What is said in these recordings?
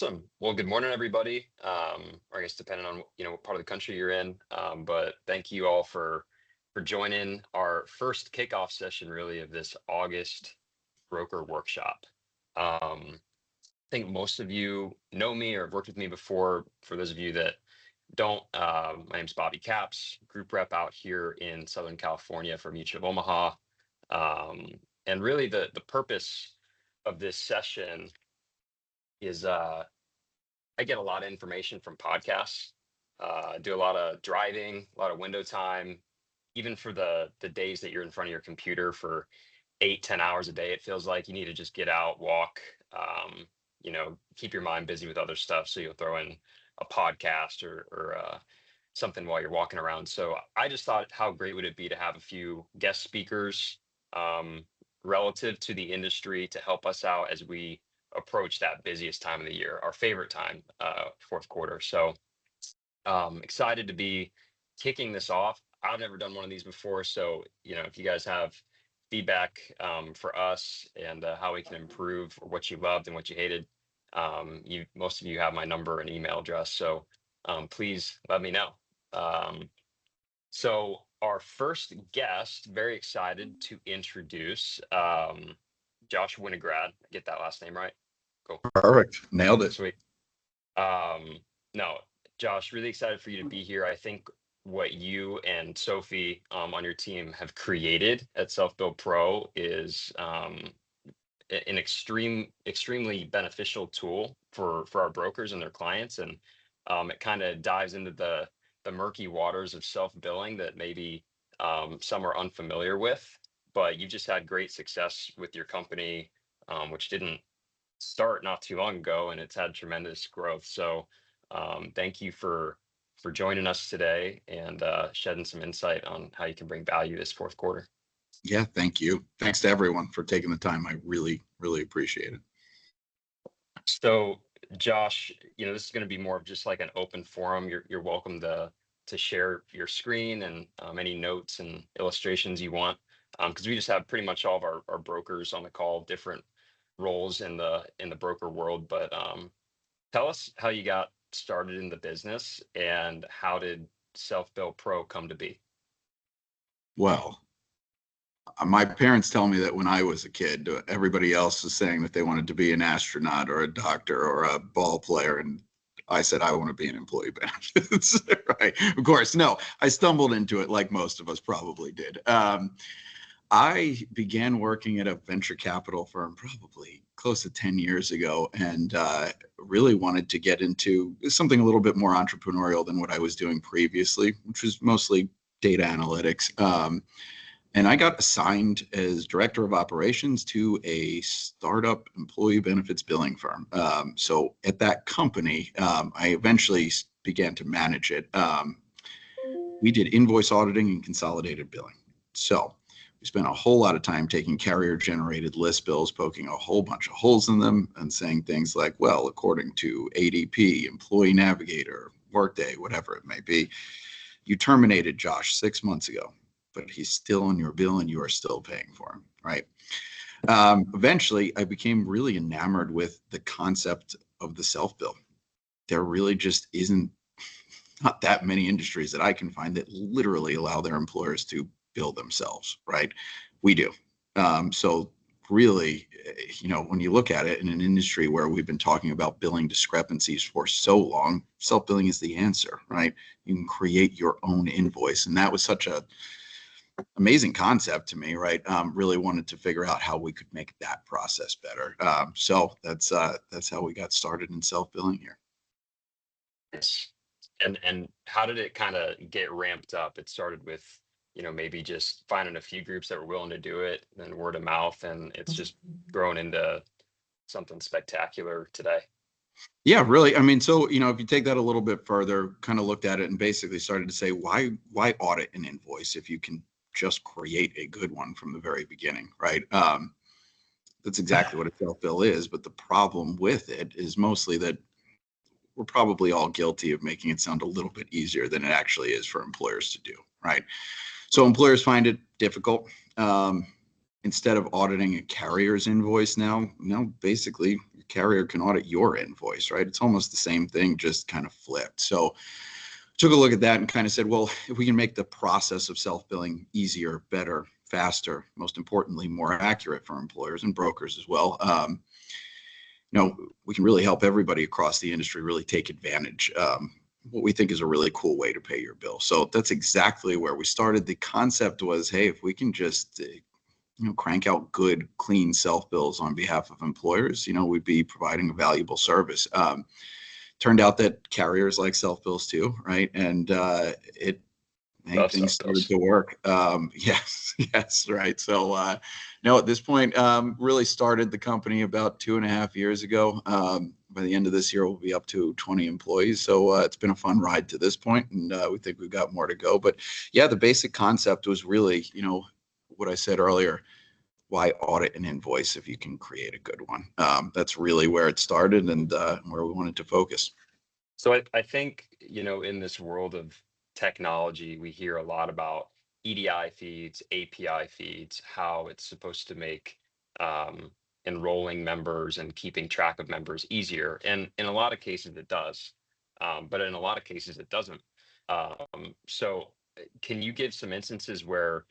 Awesome. Well, good morning, everybody. Or I guess depending on what part of the country you're in. But thank you all for joining our first kickoff session, really, of this August broker workshop. I think most of you know me or have worked with me before. For those of you that don't, my name's Bobby Capps, group rep out here in Southern California for Mutual of Omaha. And really, the purpose of this session is I get a lot of information from podcasts. Do a lot of driving, a lot of window time, even for the days that you're in front of your computer for 8, 10 hours a day. It feels like you need to just get out, walk, keep your mind busy with other stuff. So you'll throw in a podcast or something while you're walking around. So I just thought, how great would it be to have a few guest speakers um, relative to the industry to help us out as we approach that busiest time of the year, our favorite time, fourth quarter. So excited to be kicking this off. I've never done one of these before. So, if you guys have feedback for us and how we can improve, or what you loved and what you hated, most of you have my number and email address. So please let me know. So our first guest, very excited to introduce Josh Winograd. Get that last name right? Cool. Perfect. Nailed it. Sweet. No, Josh, really excited for you to be here. I think what you and Sophie on your team have created at Self Bill Pro is an extremely beneficial tool for our brokers and their clients. And it kind of dives into the murky waters of self-billing that maybe some are unfamiliar with, but you've just had great success with your company, which didn't start not too long ago, and it's had tremendous growth. So thank you for joining us today and shedding some insight on how you can bring value this fourth quarter. Yeah, thank you. Thanks to everyone for taking the time. I really, really appreciate it. So, Josh, this is going to be more of just like an open forum. You're welcome to share your screen and any notes and illustrations you want, because we just have pretty much all of our brokers on the call, different roles in the broker world. But tell us how you got started in the business and how did Self Bill Pro come to be? Well, my parents tell me that when I was a kid, everybody else was saying that they wanted to be an astronaut or a doctor or a ball player. And I said, I want to be an employee benefits, right? Of course, no, I stumbled into it like most of us probably did. I began working at a venture capital firm probably close to 10 years ago and really wanted to get into something a little bit more entrepreneurial than what I was doing previously, which was mostly data analytics. And I got assigned as director of operations to a startup employee benefits billing firm. So at that company, I eventually began to manage it. We did invoice auditing and consolidated billing. So we spent a whole lot of time taking carrier-generated list bills, poking a whole bunch of holes in them and saying things like, well, according to ADP, Employee Navigator, Workday, whatever it may be, you terminated Josh 6 months ago, but he's still on your bill and you are still paying for him, right? Eventually, I became really enamored with the concept of the self-bill. There really just not that many industries that I can find that literally allow their employers to bill themselves, right? We do. So really, when you look at it in an industry where we've been talking about billing discrepancies for so long, self-billing is the answer, right? You can create your own invoice. And that was such a amazing concept to me, right? Really wanted to figure out how we could make that process better. So that's how we got started in self-billing here. Yes. And how did it kind of get ramped up? It started with, maybe just finding a few groups that were willing to do it, then word of mouth, and it's just grown into something spectacular today. Yeah, really. I mean, so, if you take that a little bit further, kind of looked at it and basically started to say, why audit an invoice if you can just create a good one from the very beginning, right? That's exactly what a self-bill is. But the problem with it is mostly that we're probably all guilty of making it sound a little bit easier than it actually is for employers to do, right? So employers find it difficult. Instead of auditing a carrier's invoice now basically you're carrier can audit your invoice, right? It's almost the same thing, just kind of flipped. So took a look at that and kind of said, well, if we can make the process of self-billing easier, better, faster, most importantly, more accurate for employers and brokers as well, we can really help everybody across the industry really take advantage. What we think is a really cool way to pay your bill. So that's exactly where we started. The concept was, hey, if we can just crank out good, clean self-bills on behalf of employers, we'd be providing a valuable service. Turned out that carriers like self-bills too, right? And Love things self started bills. to work. Yes, right. So no, at this point, really started the company about 2.5 years ago. By the end of this year, we'll be up to 20 employees. So it's been a fun ride to this point, and we think we've got more to go. But yeah, the basic concept was really, what I said earlier. Why audit an invoice if you can create a good one? That's really where it started and where we wanted to focus. So I think, in this world of technology, we hear a lot about EDI feeds, API feeds, how it's supposed to make um, enrolling members and keeping track of members easier. And in a lot of cases, it does. But in a lot of cases, it doesn't. So can you give some instances where,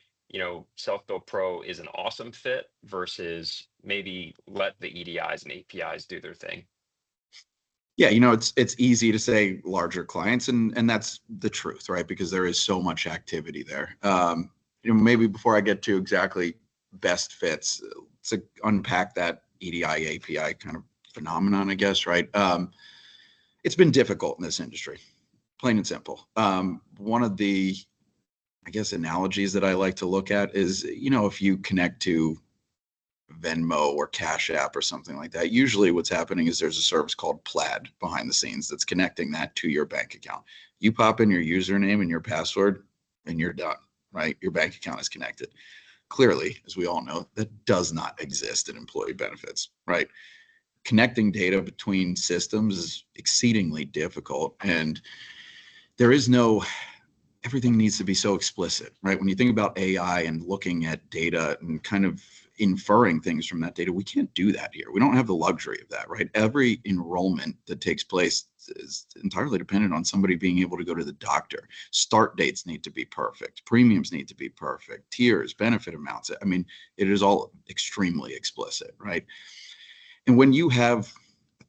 Self-Bill Pro is an awesome fit versus maybe let the EDIs and APIs do their thing? Yeah, it's easy to say larger clients, and that's the truth, right? Because there is so much activity there. Maybe before I get to exactly best fits, to unpack that EDI API kind of phenomenon, I guess, right? It's been difficult in this industry, plain and simple. One of the, I guess, analogies that I like to look at is, if you connect to Venmo or Cash App or something like that. Usually what's happening is there's a service called Plaid behind the scenes that's connecting that to your bank account. You pop in your username and your password and you're done, right? Your bank account is connected. Clearly, as we all know, that does not exist in employee benefits, right? Connecting data between systems is exceedingly difficult, and there is no, everything needs to be so explicit, right? When you think about AI and looking at data and kind of inferring things from that data, we can't do that here. We don't have the luxury of that, right? Every enrollment that takes place is entirely dependent on somebody being able to go to the doctor. Start dates need to be perfect. Premiums need to be perfect. Tiers, benefit amounts. I mean, it is all extremely explicit, right? And when you have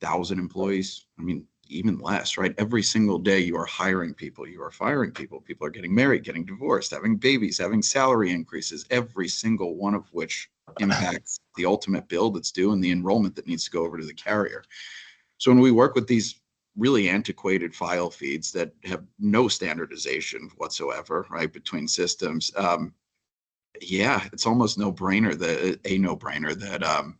1,000 employees, I mean, even less, right? Every single day you are hiring people, you are firing people, people are getting married, getting divorced, having babies, having salary increases, every single one of which impacts the ultimate bill that's due and the enrollment that needs to go over to the carrier. So when we work with these really antiquated file feeds that have no standardization whatsoever, right, between systems, yeah, it's almost no-brainer that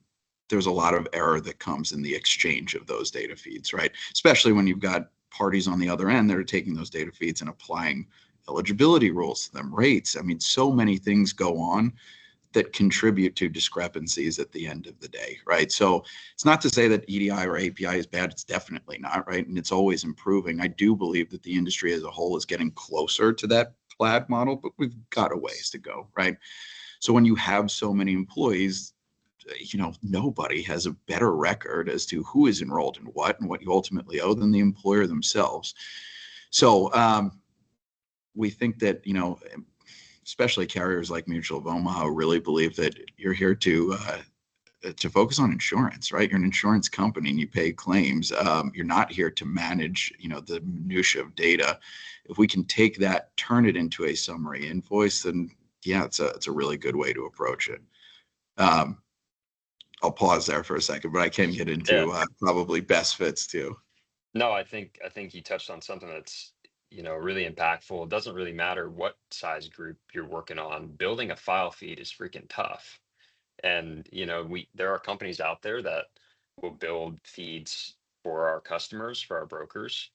there's a lot of error that comes in the exchange of those data feeds, right? Especially when you've got parties on the other end that are taking those data feeds and applying eligibility rules to them, rates. I mean, so many things go on that contribute to discrepancies at the end of the day, right? So it's not to say that EDI or API is bad. It's definitely not, right? And it's always improving. I do believe that the industry as a whole is getting closer to that Plaid model, but we've got a ways to go, right? So when you have so many employees, nobody has a better record as to who is enrolled in what and what you ultimately owe than the employer themselves. So we think that, especially carriers like Mutual of Omaha really believe that you're here to focus on insurance, right? You're an insurance company and you pay claims. You're not here to manage, the minutia of data. If we can take that, turn it into a summary invoice, then yeah, it's a really good way to approach it. I'll pause there for a second, but I can get Yeah. into probably best fits too. No, I think you touched on something that's, really impactful. It doesn't really matter what size group you're working on. Building a file feed is freaking tough. And, there are companies out there that will build feeds for our customers, for our brokers.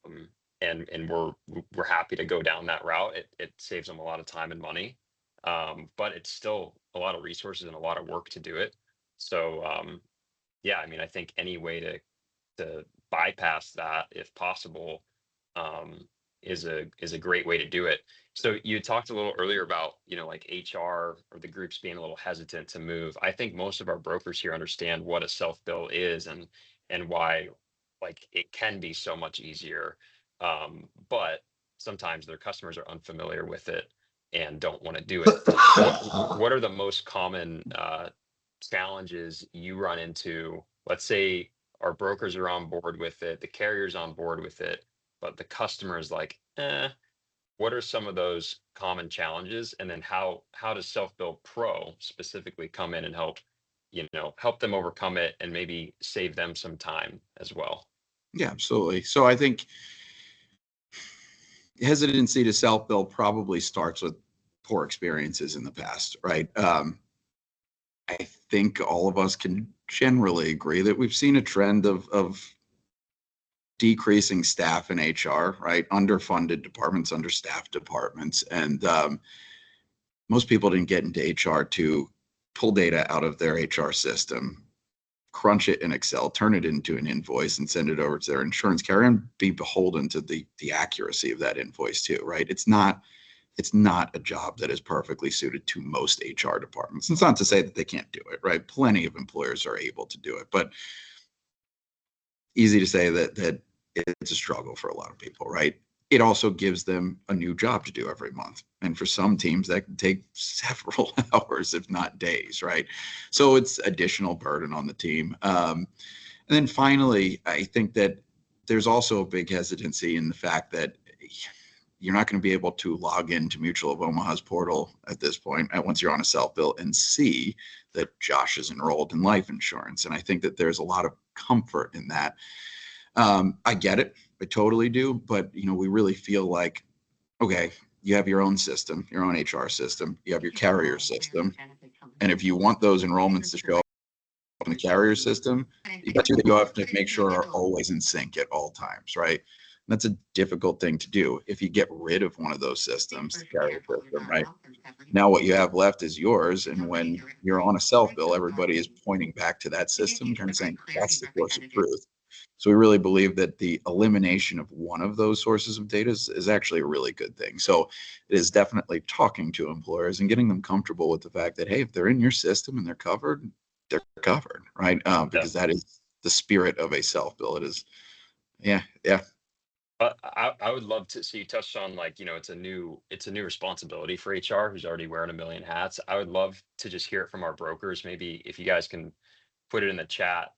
Um, and we're happy to go down that route. It saves them a lot of time and money. But it's still a lot of resources and a lot of work to do it. So yeah, I mean, I think any way to bypass that if possible, um, is a great way to do it. So you talked a little earlier about, like HR or the groups being a little hesitant to move. I think most of our brokers here understand what a self-bill is and why like it can be so much easier. But sometimes their customers are unfamiliar with it and don't want to do it. What are the most common challenges you run into? Let's say our brokers are on board with it, the carrier's on board with it, but the customer is like, what are some of those common challenges? And then how does Self-Bill Pro specifically come in and help them overcome it and maybe save them some time as well? Yeah, absolutely. So I think hesitancy to self-bill probably starts with poor experiences in the past, right? I think all of us can generally agree that we've seen a trend of decreasing staff in HR, right? Underfunded departments, understaffed departments. And most people didn't get into HR to pull data out of their HR system, crunch it in Excel, turn it into an invoice and send it over to their insurance carrier and be beholden to the accuracy of that invoice too, right? It's not a job that is perfectly suited to most HR departments. It's not to say that they can't do it, right? Plenty of employers are able to do it, but easy to say that it's a struggle for a lot of people, right? It also gives them a new job to do every month. And for some teams, that can take several hours, if not days, right? So it's additional burden on the team. And then finally, I think that there's also a big hesitancy in the fact that you're not going to be able to log into Mutual of Omaha's portal at this point, once you're on a self-bill, and see that Josh is enrolled in life insurance. And I think that there's a lot of comfort in that. I get it. I totally do. But, we really feel like, okay, you have your own system, your own HR system, you have your carrier system. And if you want those enrollments to show up in the carrier system, you have to make sure are always in sync at all times, right? And that's a difficult thing to do. If you get rid of one of those systems, the carrier system, right? Now what you have left is yours. And when you're on a self-bill, everybody is pointing back to that system, kind of saying that's the source of truth. So we really believe that the elimination of one of those sources of data is actually a really good thing. So it is definitely talking to employers and getting them comfortable with the fact that, hey, if they're in your system and they're covered, right? Because that is the spirit of a self-bill. It is, yeah. I would love to see you touched on, like, it's a new responsibility for HR who's already wearing a million hats. I would love to just hear it from our brokers. Maybe if you guys can put it in the chat,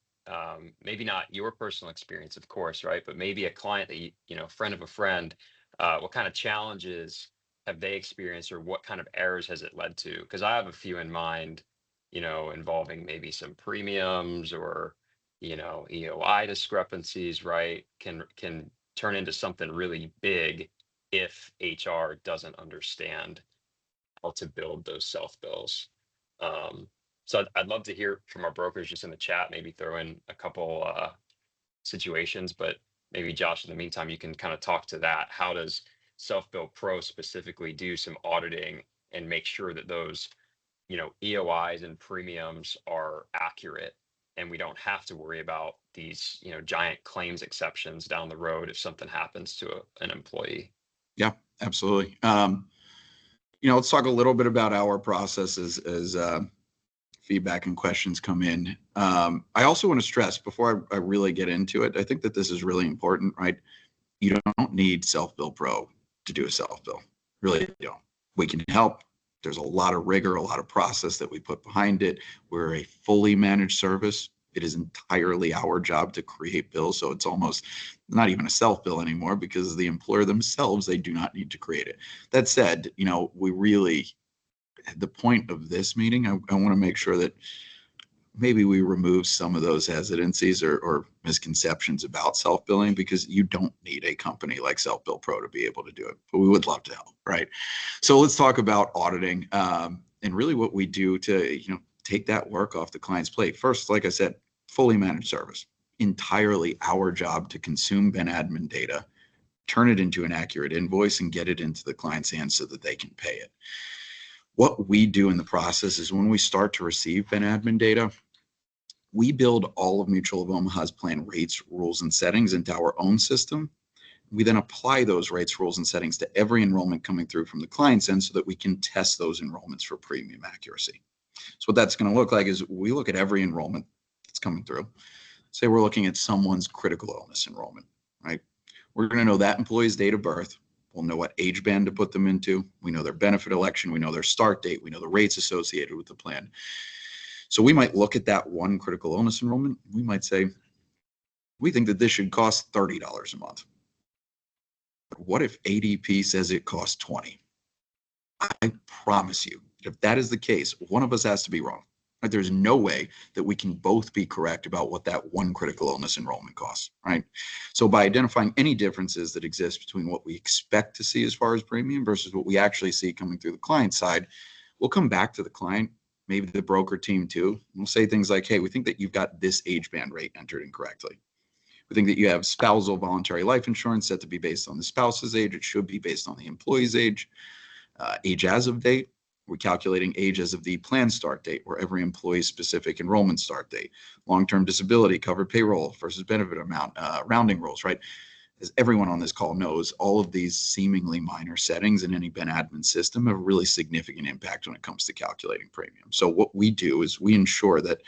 maybe not your personal experience, of course, right? But maybe a client that friend of a friend, what kind of challenges have they experienced, or what kind of errors has it led to? Because I have a few in mind, involving maybe some premiums or, EOI discrepancies, right? Can turn into something really big if HR doesn't understand how to build those self bills. So I'd love to hear from our brokers just in the chat, maybe throw in a couple situations, but maybe Josh, in the meantime, you can kind of talk to that. How does Self-Bill Pro specifically do some auditing and make sure that those, EOIs and premiums are accurate, and we don't have to worry about these, giant claims exceptions down the road if something happens to an employee? Yeah, absolutely. Let's talk a little bit about our processes as feedback and questions come in. I also want to stress before I really get into it, I think that this is really important, right? You don't need Self-Bill Pro to do a self-bill. Really don't. We can help. There's a lot of rigor, a lot of process that we put behind it. We're a fully managed service. It is entirely our job to create bills. So it's almost not even a self-bill anymore because the employer themselves, they do not need to create it. That said, we really, the point of this meeting, I want to make sure that maybe we remove some of those hesitancies or misconceptions about self-billing, because you don't need a company like Self-Bill Pro to be able to do it, but we would love to help, right? So let's talk about auditing and really what we do to, take that work off the client's plate. First, like I said, fully managed service, entirely our job to consume Ben admin data, turn it into an accurate invoice, and get it into the client's hands so that they can pay it. What we do in the process is when we start to receive Ben admin data, we build all of Mutual of Omaha's plan rates, rules, and settings into our own system. We then apply those rates, rules, and settings to every enrollment coming through from the client's end so that we can test those enrollments for premium accuracy. So what that's going to look like is we look at every enrollment that's coming through. Say we're looking at someone's critical illness enrollment, right? We're going to know that employee's date of birth. We'll know what age band to put them into. We know their benefit election. We know their start date. We know the rates associated with the plan. So we might look at that one critical illness enrollment. We might say, we think that this should cost $30 a month. But what if ADP says it costs $20? I promise you, if that is the case, one of us has to be wrong. Right? There's no way that we can both be correct about what that one critical illness enrollment costs, right? So by identifying any differences that exist between what we expect to see as far as premium versus what we actually see coming through the client side, we'll come back to the client, maybe the broker team too, and we'll say things like, hey, we think that you've got this age band rate entered incorrectly. We think that you have spousal voluntary life insurance set to be based on the spouse's age. It should be based on the employee's age. Age as of date, we're calculating age as of the plan start date, or every employee's specific enrollment start date. Long-term disability, covered payroll versus benefit amount, rounding rules, right? As everyone on this call knows, all of these seemingly minor settings in any Ben admin system have a really significant impact when it comes to calculating premium. So what we do is we ensure that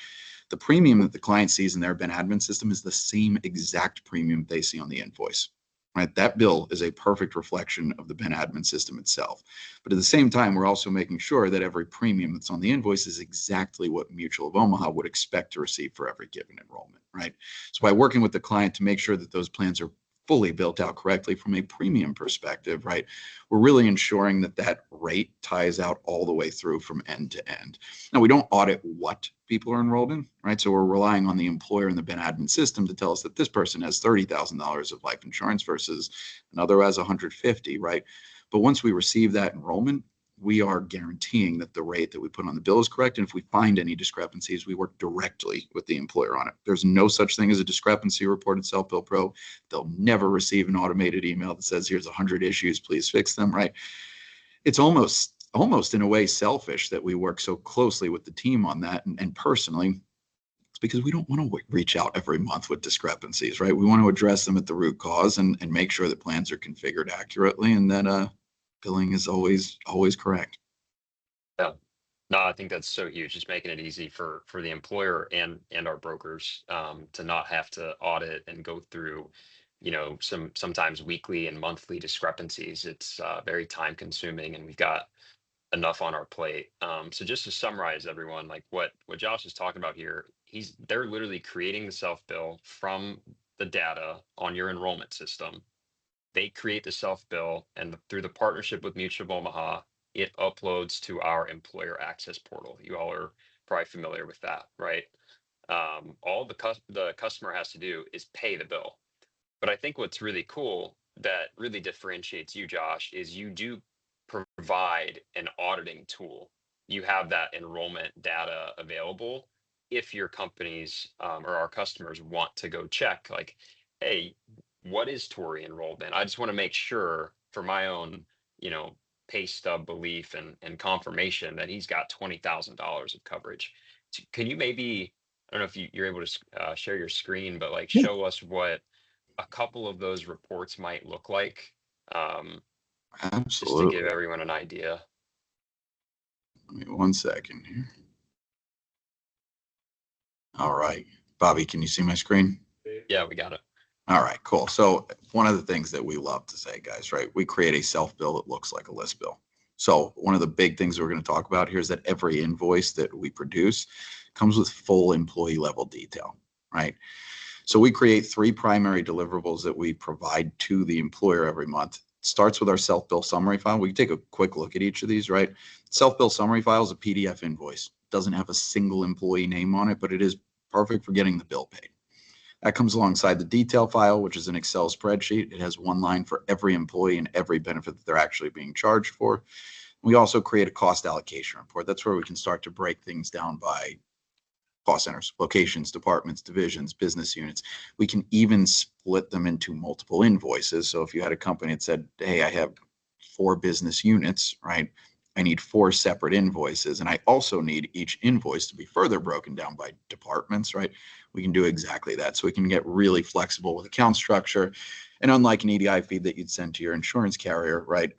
the premium that the client sees in their Ben admin system is the same exact premium they see on the invoice. Right? That bill is a perfect reflection of the Ben admin system itself. But at the same time, we're also making sure that every premium that's on the invoice is exactly what Mutual of Omaha would expect to receive for every given enrollment, right? So by working with the client to make sure that those plans are fully built out correctly from a premium perspective, right, we're really ensuring that that rate ties out all the way through from end to end. Now, we don't audit what people are enrolled in, right? So we're relying on the employer and the Ben admin system to tell us that this person has $30,000 of life insurance versus another has $150,000, right? But once we receive that enrollment, we are guaranteeing that the rate that we put on the bill is correct. And if we find any discrepancies, we work directly with the employer on it. There's no such thing as a discrepancy report at Self Bill Pro. They'll never receive an automated email that says, here's 100 issues, please fix them, right? It's almost in a way selfish that we work so closely with the team on that. And personally, it's because we don't want to reach out every month with discrepancies, right? We want to address them at the root cause and make sure that plans are configured accurately and that billing is always correct. Yeah. No, I think that's so huge. Just making it easy for the employer and our brokers to not have to audit and go through, sometimes weekly and monthly discrepancies. It's very time consuming, and we've got enough on our plate. So just to summarize, everyone, like what Josh is talking about here, they're literally creating the self bill from the data on your enrollment system. They create the self bill, and through the partnership with Mutual of Omaha, it uploads to our employer access portal. You all are probably familiar with that, right? All the customer has to do is pay the bill. But I think what's really cool that really differentiates you, Josh, is you do provide an auditing tool. You have that enrollment data available if your companies or our customers want to go check, like, hey, what is Tori enrolled in? I just want to make sure for my own, pay stub belief and confirmation that he's got $20,000 of coverage. Can you maybe, I don't know if you're able to share your screen, but like Yeah, show us what a couple of those reports might look like, um, just to give absolutely. everyone an idea. Give me 1 second here. All right. Bobby, can you see my screen? Yeah, we got it. All right, cool. So one of the things that we love to say, guys, right? We create a self bill that looks like a list bill. So one of the big things we're going to talk about here is that every invoice that we produce comes with full employee level detail, right? So we create 3 primary deliverables that we provide to the employer every month. It starts with our self bill summary file. We can take a quick look at each of these, right? Self bill summary file is a PDF invoice. It doesn't have a single employee name on it, but it is perfect for getting the bill paid. That comes alongside the detail file, which is an Excel spreadsheet. It has one line for every employee and every benefit that they're actually being charged for. We also create a cost allocation report. That's where we can start to break things down by cost centers, locations, departments, divisions, business units. We can even split them into multiple invoices. So if you had a company that said, hey, I have 4 business units, right? I need 4 separate invoices, and I also need each invoice to be further broken down by departments, right? We can do exactly that. So we can get really flexible with account structure. And unlike an EDI feed that you'd send to your insurance carrier, right?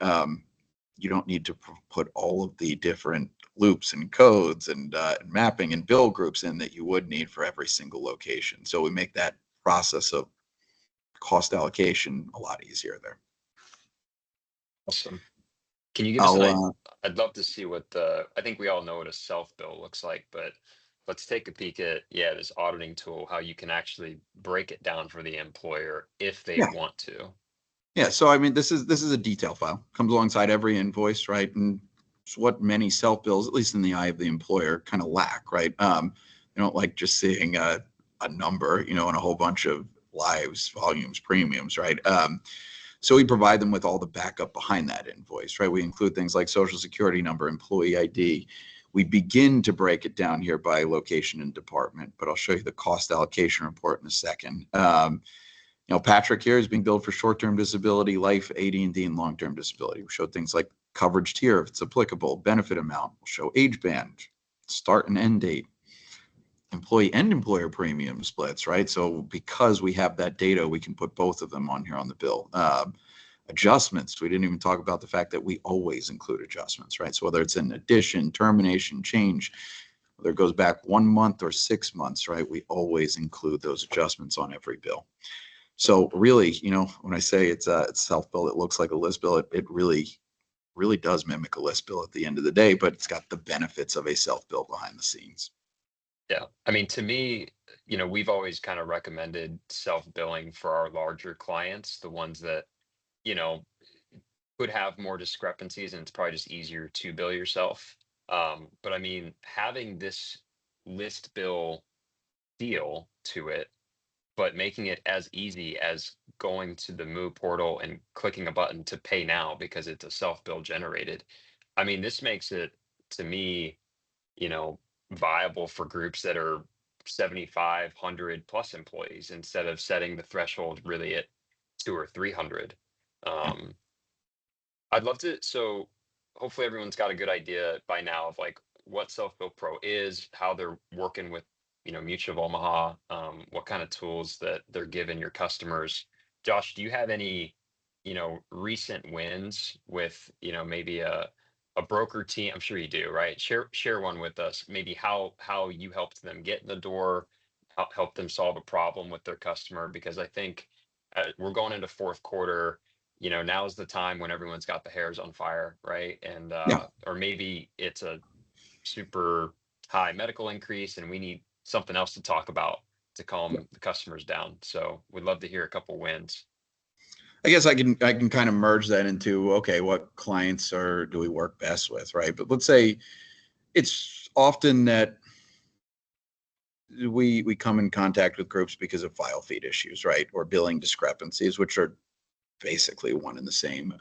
You don't need to put all of the different loops and codes and mapping and bill groups in that you would need for every single location. So we make that process of cost allocation a lot easier there. Awesome. Can you give us I'd love to see what I think we all know what a self bill looks like, but let's take a peek at, yeah, this auditing tool, how you can actually break it down for the employer if they Yeah. want to. Yeah. So, I mean, this is a detail file, comes alongside every invoice, right? And it's what many self bills, at least in the eye of the employer, kind of lack, right? They don't like just seeing a number, and a whole bunch of lives, volumes, premiums, right? So we provide them with all the backup behind that invoice, right? We include things like social security number, employee ID. We begin to break it down here by location and department, but I'll show you the cost allocation report in a second. Patrick here is being billed for short-term disability, life, AD&D, and long-term disability. We show things like coverage tier, if it's applicable, benefit amount. We'll show age band, start and end date, employee and employer premium splits, right? So because we have that data, we can put both of them on here on the bill. Adjustments, we didn't even talk about the fact that we always include adjustments, right? So whether it's an addition, termination, change, whether it goes back 1 month or 6 months, right? We always include those adjustments on every bill. So really, when I say it's self-bill, it looks like a list bill. It really does mimic a list bill at the end of the day, but it's got the benefits of a self-bill behind the scenes. Yeah. I mean, to me, we've always kind of recommended self-billing for our larger clients, the ones that, you know, could have more discrepancies and it's probably just easier to bill yourself. But I mean, having this list bill feel to it, but making it as easy as going to the Moo portal and clicking a button to pay now because it's a self-bill generated. I mean, this makes it, to me, you know, viable for groups that are 7,500 plus employees instead of setting the threshold really at 2 or 300. Yeah. Um, I'd love to. So hopefully everyone's got a good idea by now of like what Self Bill Pro is, how they're working with, Mutual of Omaha, what kind of tools that they're giving your customers. Josh, do you have any, recent wins with, maybe a broker team? I'm sure you do, right? Share one with us. Maybe how you helped them get in the door, help them solve a problem with their customer, because I think we're going into fourth quarter. Now is the time when everyone's got the hairs on fire, right? And Yeah. or maybe it's a super high medical increase and we need something else to talk about to calm the customers down. So we'd love to hear a couple wins. I guess I can kind of merge that into, okay, what clients do we work best with, right? But let's say it's often that we come in contact with groups because of file feed issues, right? Or billing discrepancies, which are basically one and the same.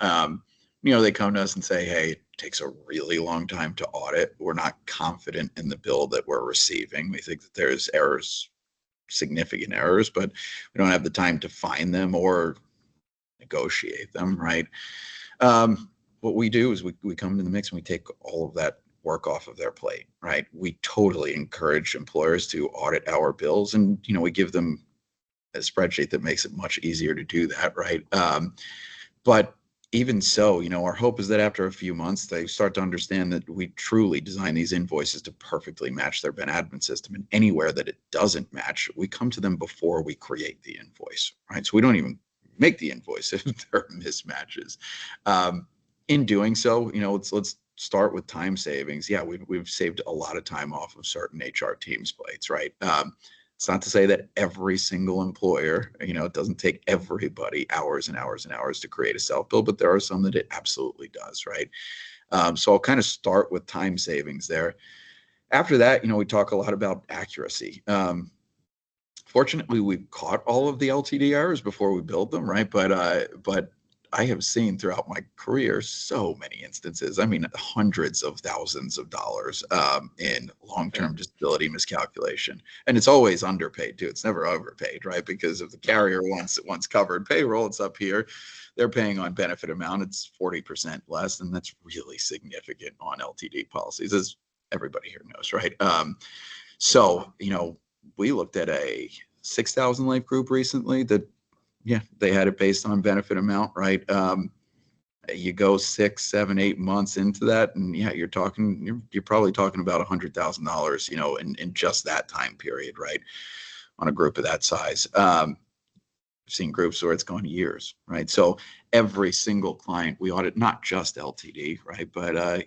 They come to us and say, hey, it takes a really long time to audit. We're not confident in the bill that we're receiving. We think that there's errors, significant errors, but we don't have the time to find them or negotiate them, right? What we do is we come into the mix and we take all of that work off of their plate, right? We totally encourage employers to audit our bills, and we give them a spreadsheet that makes it much easier to do that, right? But even so, our hope is that after a few months, they start to understand that we truly design these invoices to perfectly match their Ben admin system. And anywhere that it doesn't match, we come to them before we create the invoice, right? So we don't even make the invoice if there are mismatches. In doing so, let's start with time savings. Yeah, we've saved a lot of time off of certain HR teams' plates, right? It's not to say that every single employer, it doesn't take everybody hours and hours and hours to create a self-bill, but there are some that it absolutely does, right? So I'll kind of start with time savings there. After that, we talk a lot about accuracy. Fortunately, we've caught all of the LTD errors before we build them, right? But I have seen throughout my career so many instances. I mean, hundreds of thousands of dollars in long-term disability miscalculation, and it's always underpaid too. It's never overpaid, right? Because if the carrier wants covered payroll, it's up here. They're paying on benefit amount. It's 40% less, and that's really significant on LTD policies, as everybody here knows, right? So we looked at a 6,000 life group recently that they had it based on benefit amount, right? You go 6, 7, 8 months into that, and you're probably talking about $100,000, in just that time period, right? On a group of that size. I've seen groups where it's gone years, right? So every single client we audit, not just LTD, right? But a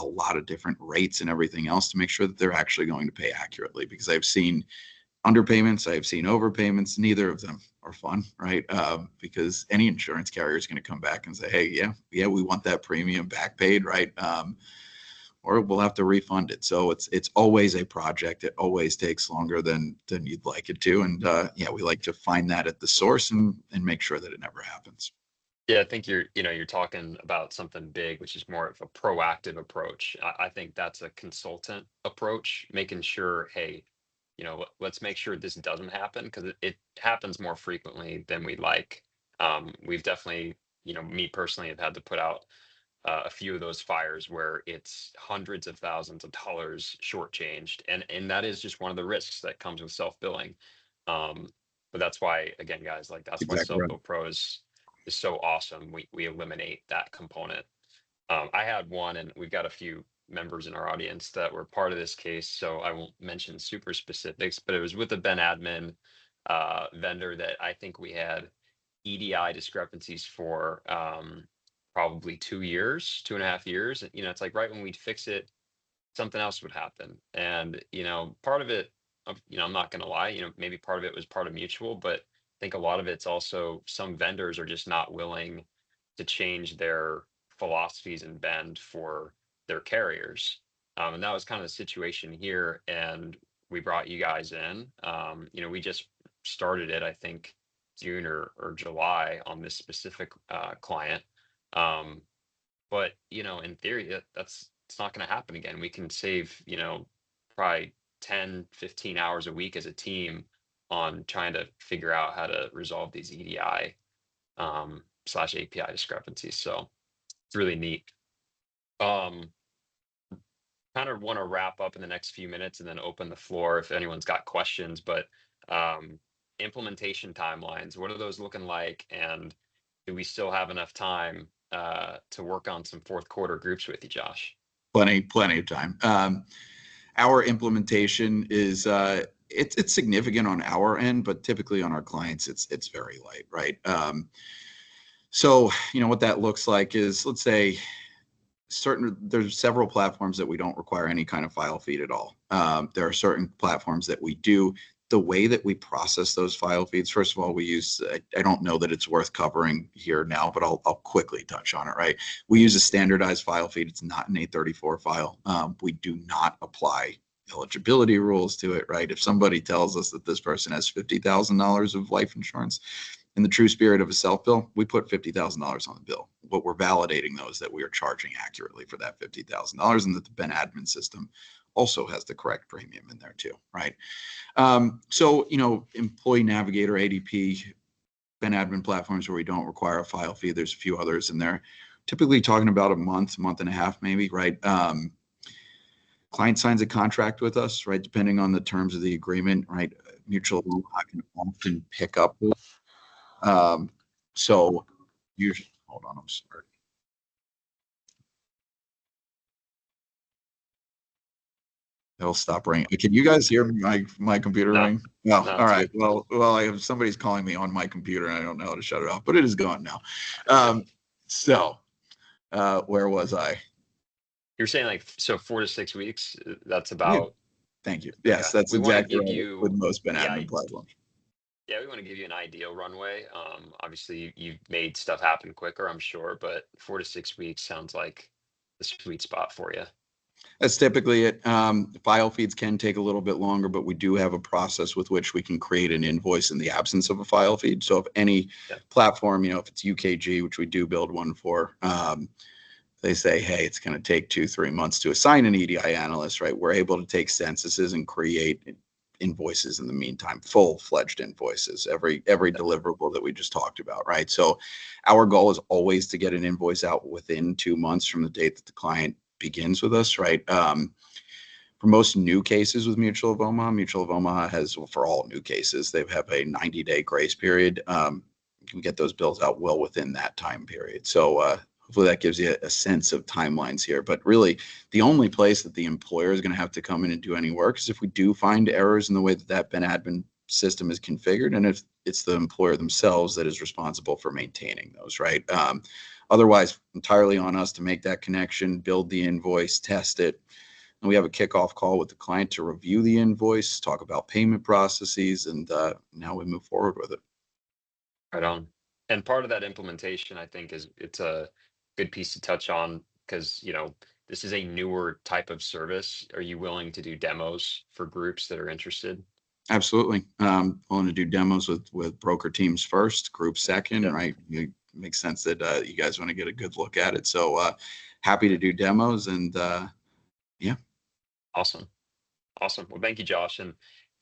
lot of different rates and everything else to make sure that they're actually going to pay accurately, because I've seen underpayments, I've seen overpayments. Neither of them are fun, right? Because any insurance carrier is going to come back and say, hey, yeah, we want that premium back paid, right? Or we'll have to refund it. So it's always a project. It always takes longer than you'd like it to. And we like to find that at the source and make sure that it never happens. Yeah, I think you're talking about something big, which is more of a proactive approach. I think that's a consultant approach, making sure, hey, let's make sure this doesn't happen, because it happens more frequently than we'd like. We've definitely, me personally, have had to put out a few of those fires where it's hundreds of thousands of dollars shortchanged, and that is just one of the risks that comes with self-billing. But that's why, again, guys, like that's why Exactly right. Self-Bill Pro is so awesome. We eliminate that component. I had one, and we've got a few members in our audience that were part of this case, so I won't mention super specifics, but it was with a Ben admin vendor that I think we had EDI discrepancies for probably 2 years, 2.5 years. It's like right when we'd fix it, something else would happen. And, part of it, I'm not going to lie, maybe part of it was part of mutual, but I think a lot of it's also some vendors are just not willing to change their philosophies and bend for their carriers. And that was kind of the situation here. And we brought you guys in. We just started it, I think, June or July on this specific client. Um, but in theory, that's it's not going to happen again. We can save probably 10, 15 hours a week as a team on trying to figure out how to resolve these EDI slash API discrepancies. So it's really neat. Um, Kind of want to wrap up in the next few minutes and then open the floor if anyone's got questions. But um, implementation timelines, what are those looking like? And do we still have enough time to work on some fourth quarter groups with you, Josh? Plenty of time. Our implementation is it's significant on our end, but typically on our clients, it's very light, right? So what that looks like is, let's say, there's several platforms that we don't require any kind of file feed at all. There are certain platforms that we do. The way that we process those file feeds, first of all, we use, I don't know that it's worth covering here now, but I'll quickly touch on it, right? We use a standardized file feed. It's not an 834 file. We do not apply eligibility rules to it, right? If somebody tells us that this person has $50,000 of life insurance, in the true spirit of a self-bill, we put $50,000 on the bill. What we're validating, though, is that we are charging accurately for that $50,000, and that the Ben admin system also has the correct premium in there too, right? So, Employee Navigator, ADP, Ben admin platforms where we don't require a file fee. There's a few others in there. Typically talking about a month and a half, maybe, right? Client signs a contract with us, right? Depending on the terms of the agreement, right? Mutual can often pick up. So usually, hold on, I'm sorry. It'll stop ringing. Can you guys hear my computer No, ring? No. no, All it's right. good. Well, I have somebody's calling me on my computer and I don't know how to shut it off, but it is gone now. You're good. So where was I? You're saying like, so 4 to 6 weeks, that's Yeah. about, Thank you. okay. Yes, that's We want to exactly give right with you, most Ben yeah, admin platforms. yeah, we want to give you an ideal runway. Obviously you've made stuff happen quicker, I'm sure, but 4 to 6 weeks sounds like the sweet spot for you. That's typically it. File feeds can take a little bit longer, but we do have a process with which we can create an invoice in the absence of a file feed. So if any Yeah. platform, if it's UKG, which we do build one for, they say, hey, it's going to take 2-3 months to assign an EDI analyst, right? We're able to take censuses and create invoices in the meantime, full-fledged invoices, every deliverable that we just talked about, right? So our goal is always to get an invoice out within 2 months from the date that the client begins with us, right? For most new cases with Mutual of Omaha has, well, for all new cases, they have a 90-day grace period. You can get those bills out well within that time period. So hopefully that gives you a sense of timelines here. But really, the only place that the employer is going to have to come in and do any work is if we do find errors in the way that that Ben admin system is configured, and if it's the employer themselves that is responsible for maintaining those, right? Otherwise, entirely on us to make that connection, build the invoice, test it. And we have a kickoff call with the client to review the invoice, talk about payment processes, and now we move forward with it. Right on. And part of that implementation, I think, it's a good piece to touch on because, this is a newer type of service. Are you willing to do demos for groups that are interested? Absolutely. Willing to do demos with broker teams first, group second, Yep. right? It makes sense that you guys want to get a good look at it. So happy to do demos and yeah. Awesome. Awesome. Well, thank you, Josh. And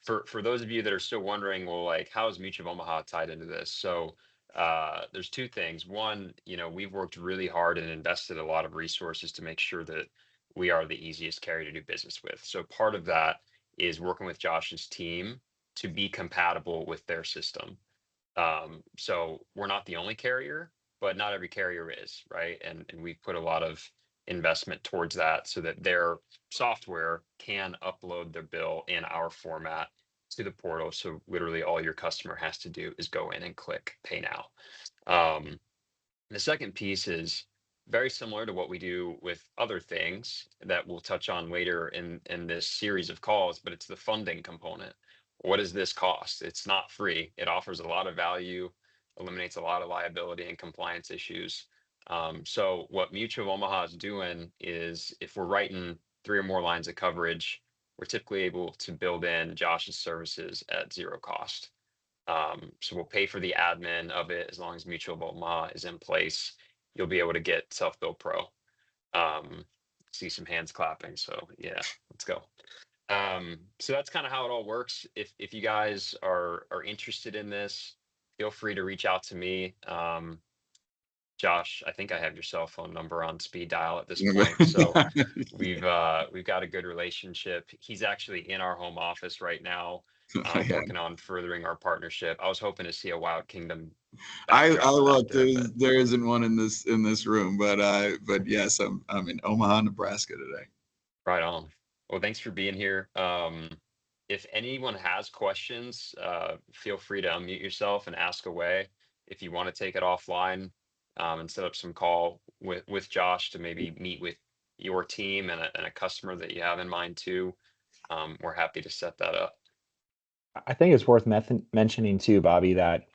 for those of you that are still wondering, well, like, how is Mutual of Omaha tied into this? So there's two things. One, we've worked really hard and invested a lot of resources to make sure that we are the easiest carrier to do business with. So part of that is working with Josh's team to be compatible with their system. So we're not the only carrier, but not every carrier is, right? And we've put a lot of investment towards that so that their software can upload their bill in our format to the portal. So literally all your customer has to do is go in and click pay now. Um, the second piece is very similar to what we do with other things that we'll touch on later in this series of calls, but it's the funding component. What does this cost? It's not free. It offers a lot of value, eliminates a lot of liability and compliance issues. So what Mutual of Omaha is doing is if we're writing 3 or more lines of coverage, we're typically able to build in Josh's services at zero cost. So we'll pay for the admin of it as long as Mutual of Omaha is in place. You'll be able to get Self Bill Pro. See some hands clapping. So yeah, let's go. So that's kind of how it all works. If you guys are interested in this, feel free to reach out to me. Josh, I think I have your cell phone number on speed dial at this point. So we've got a good relationship. He's actually in our home office right now, Yeah. working on furthering our partnership. I was hoping to see a Wild Kingdom I backdrop back look, there, but there isn't one in this room, but yes, I'm in Omaha, Nebraska today. right on. Well, thanks for being here. If anyone has questions, feel free to unmute yourself and ask away. If you want to take it offline, and set up some call with Josh to maybe meet with your team and a customer that you have in mind too, we're happy to set that up. I think it's worth mentioning too, Bobby, that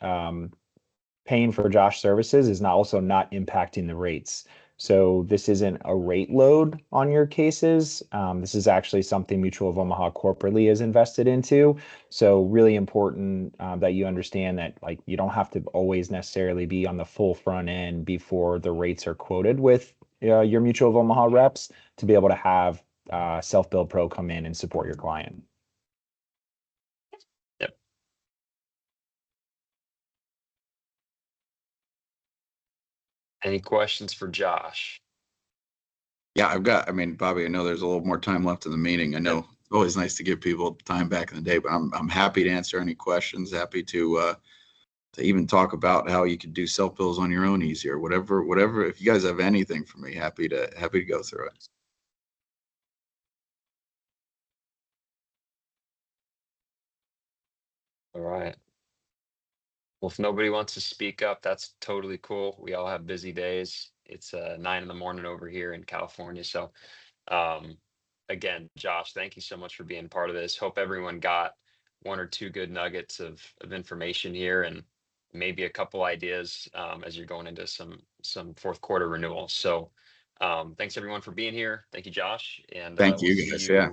paying for Josh services is also not impacting the rates. So this isn't a rate load on your cases. This is actually something Mutual of Omaha corporately is invested into. So really important that you understand that like you don't have to always necessarily be on the full front end before the rates are quoted with your Mutual of Omaha reps to be able to have Self Bill Pro come in and support your client. Yep. Any questions for Josh? Yeah, I mean, Bobby, I know there's a little more time left in the meeting. I know it's always nice to give people time back in the day, but I'm happy to answer any questions. Happy to even talk about how you could do self bills on your own easier. Whatever. If you guys have anything for me, happy to go through it. All right. Well, if nobody wants to speak up, that's totally cool. We all have busy days. It's 9 in the morning over here in California. So um, again, Josh, thank you so much for being part of this. Hope everyone got 1 or 2 good nuggets of information here and maybe a couple ideas as you're going into some fourth quarter renewals. So Thanks everyone for being here. Thank you, Josh. And Thank we'll you see guys. you Yeah.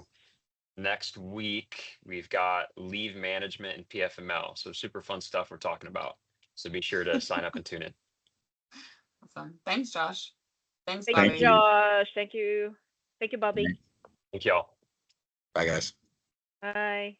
next week. We've got leave management and PFML. So super fun stuff we're talking about. So be sure to sign up and tune in. Awesome. Thanks, Josh. Thanks, Thank Bobby. you, Josh. Thank you. Thank you, Bobby. Thank y'all. Bye, guys. Bye.